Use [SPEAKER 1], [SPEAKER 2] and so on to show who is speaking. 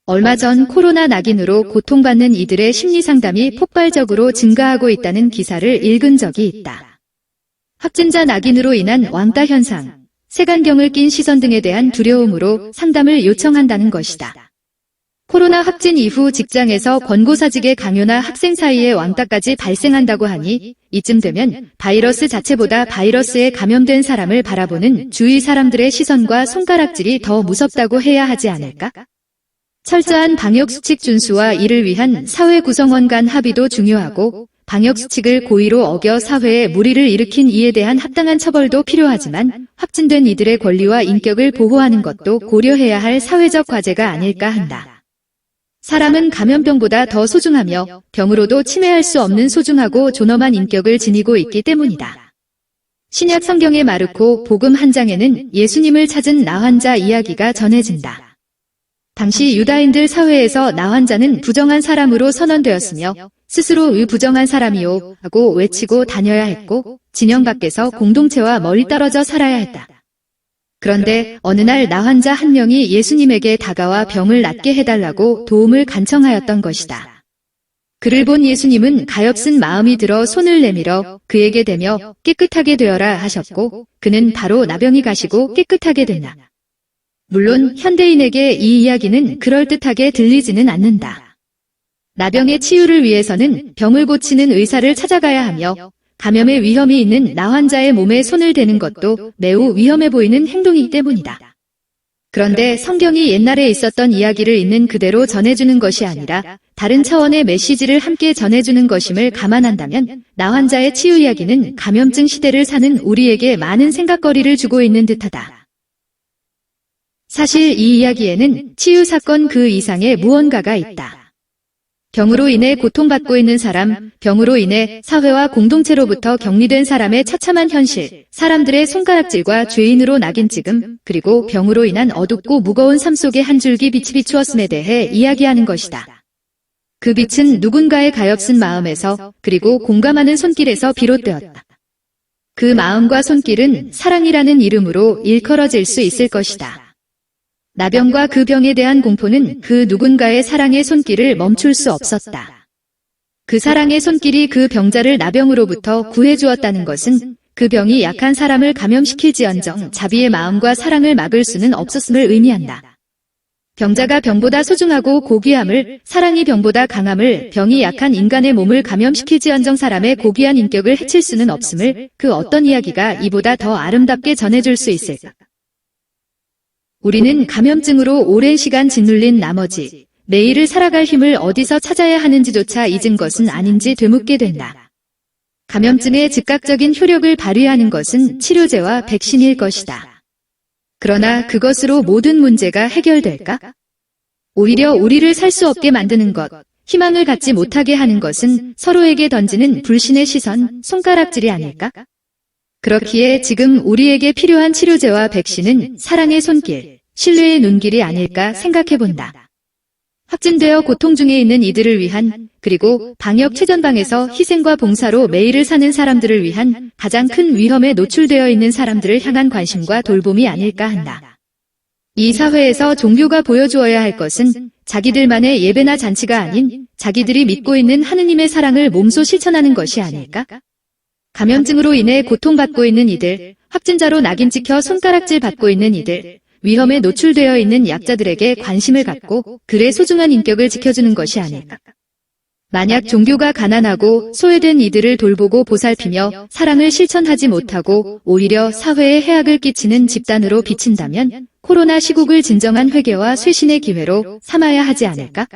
[SPEAKER 1] 얼마 전 코로나 낙인으로 고통받는 이들의 심리상담이 폭발적으로 증가하고 있다는 기사를 읽은 적이 있다. 확진자 낙인으로 인한 왕따 현상, 색안경을 낀 시선 등에 대한 두려움으로 상담을 요청한다는 것이다. 코로나 확진 이후 직장에서 권고사직의 강요나 학생 사이에 왕따까지 발생한다고 하니 이쯤 되면 바이러스 자체보다 바이러스에 감염된 사람을 바라보는 주위 사람들의 시선과 손가락질이 더 무섭다고 해야 하지 않을까? 철저한 방역수칙 준수와 이를 위한 사회 구성원 간 합의도 중요하고 방역수칙을 고의로 어겨 사회에 무리를 일으킨 이에 대한 합당한 처벌도 필요하지만 확진된 이들의 권리와 인격을 보호하는 것도 고려해야 할 사회적 과제가 아닐까 한다. 사람은 감염병보다 더 소중하며 병으로도 침해할 수 없는 소중하고 존엄한 인격을 지니고 있기 때문이다. 신약 성경의 마르코 복음 한 장에는 예수님을 찾은 나환자 이야기가 전해진다. 당시 유다인들 사회에서 나환자는 부정한 사람으로 선언되었으며 스스로 부정한 사람이요 하고 외치고 다녀야 했고 진영 밖에서 공동체와 멀리 떨어져 살아야 했다. 그런데 어느 날 나환자 한 명이 예수님에게 다가와 병을 낫게 해달라고 도움을 간청하였던 것이다. 그를 본 예수님은 가엾은 마음이 들어 손을 내밀어 그에게 대며 깨끗하게 되어라 하셨고 그는 바로 나병이 가시고 깨끗하게 됐다. 물론 현대인에게 이 이야기는 그럴듯하게 들리지는 않는다. 나병의 치유를 위해서는 병을 고치는 의사를 찾아가야 하며 감염의 위험이 있는 나환자의 몸에 손을 대는 것도 매우 위험해 보이는 행동이기 때문이다. 그런데 성경이 옛날에 있었던 이야기를 있는 그대로 전해주는 것이 아니라 다른 차원의 메시지를 함께 전해주는 것임을 감안한다면 나환자의 치유 이야기는 감염증 시대를 사는 우리에게 많은 생각거리를 주고 있는 듯하다. 사실 이 이야기에는 치유 사건 그 이상의 무언가가 있다. 병으로 인해 고통받고 있는 사람, 병으로 인해 사회와 공동체로부터 격리된 사람의 처참한 현실, 사람들의 손가락질과 죄인으로 낙인 찍음, 그리고 병으로 인한 어둡고 무거운 삶 속의 한 줄기 빛이 비추었음에 대해 이야기하는 것이다. 그 빛은 누군가의 가엾은 마음에서, 그리고 공감하는 손길에서 비롯되었다. 그 마음과 손길은 사랑이라는 이름으로 일컬어질 수 있을 것이다. 나병과 그 병에 대한 공포는 그 누군가의 사랑의 손길을 멈출 수 없었다. 그 사랑의 손길이 그 병자를 나병으로부터 구해주었다는 것은 그 병이 약한 사람을 감염시킬지언정 자비의 마음과 사랑을 막을 수는 없었음을 의미한다. 병자가 병보다 소중하고 고귀함을, 사랑이 병보다 강함을, 병이 약한 인간의 몸을 감염시킬지언정 사람의 고귀한 인격을 해칠 수는 없음을 그 어떤 이야기가 이보다 더 아름답게 전해줄 수 있을까? 우리는 감염증으로 오랜 시간 짓눌린 나머지 내일을 살아갈 힘을 어디서 찾아야 하는지조차 잊은 것은 아닌지 되묻게 된다. 감염증의 즉각적인 효력을 발휘하는 것은 치료제와 백신일 것이다. 그러나 그것으로 모든 문제가 해결될까? 오히려 우리를 살 수 없게 만드는 것, 희망을 갖지 못하게 하는 것은 서로에게 던지는 불신의 시선, 손가락질이 아닐까? 그렇기에 지금 우리에게 필요한 치료제와 백신은 사랑의 손길, 신뢰의 눈길이 아닐까 생각해본다. 확진되어 고통 중에 있는 이들을 위한, 그리고 방역 최전방에서 희생과 봉사로 매일을 사는 사람들을 위한 가장 큰 위험에 노출되어 있는 사람들을 향한 관심과 돌봄이 아닐까 한다. 이 사회에서 종교가 보여주어야 할 것은 자기들만의 예배나 잔치가 아닌 자기들이 믿고 있는 하느님의 사랑을 몸소 실천하는 것이 아닐까? 감염증으로 인해 고통받고 있는 이들, 확진자로 낙인 찍혀 손가락질 받고 있는 이들, 위험에 노출되어 있는 약자들에게 관심을 갖고 그의 소중한 인격을 지켜주는 것이 아닐까. 만약 종교가 가난하고 소외된 이들을 돌보고 보살피며 사랑을 실천하지 못하고 오히려 사회에 해악을 끼치는 집단으로 비친다면 코로나 시국을 진정한 회개와 쇄신의 기회로 삼아야 하지 않을까?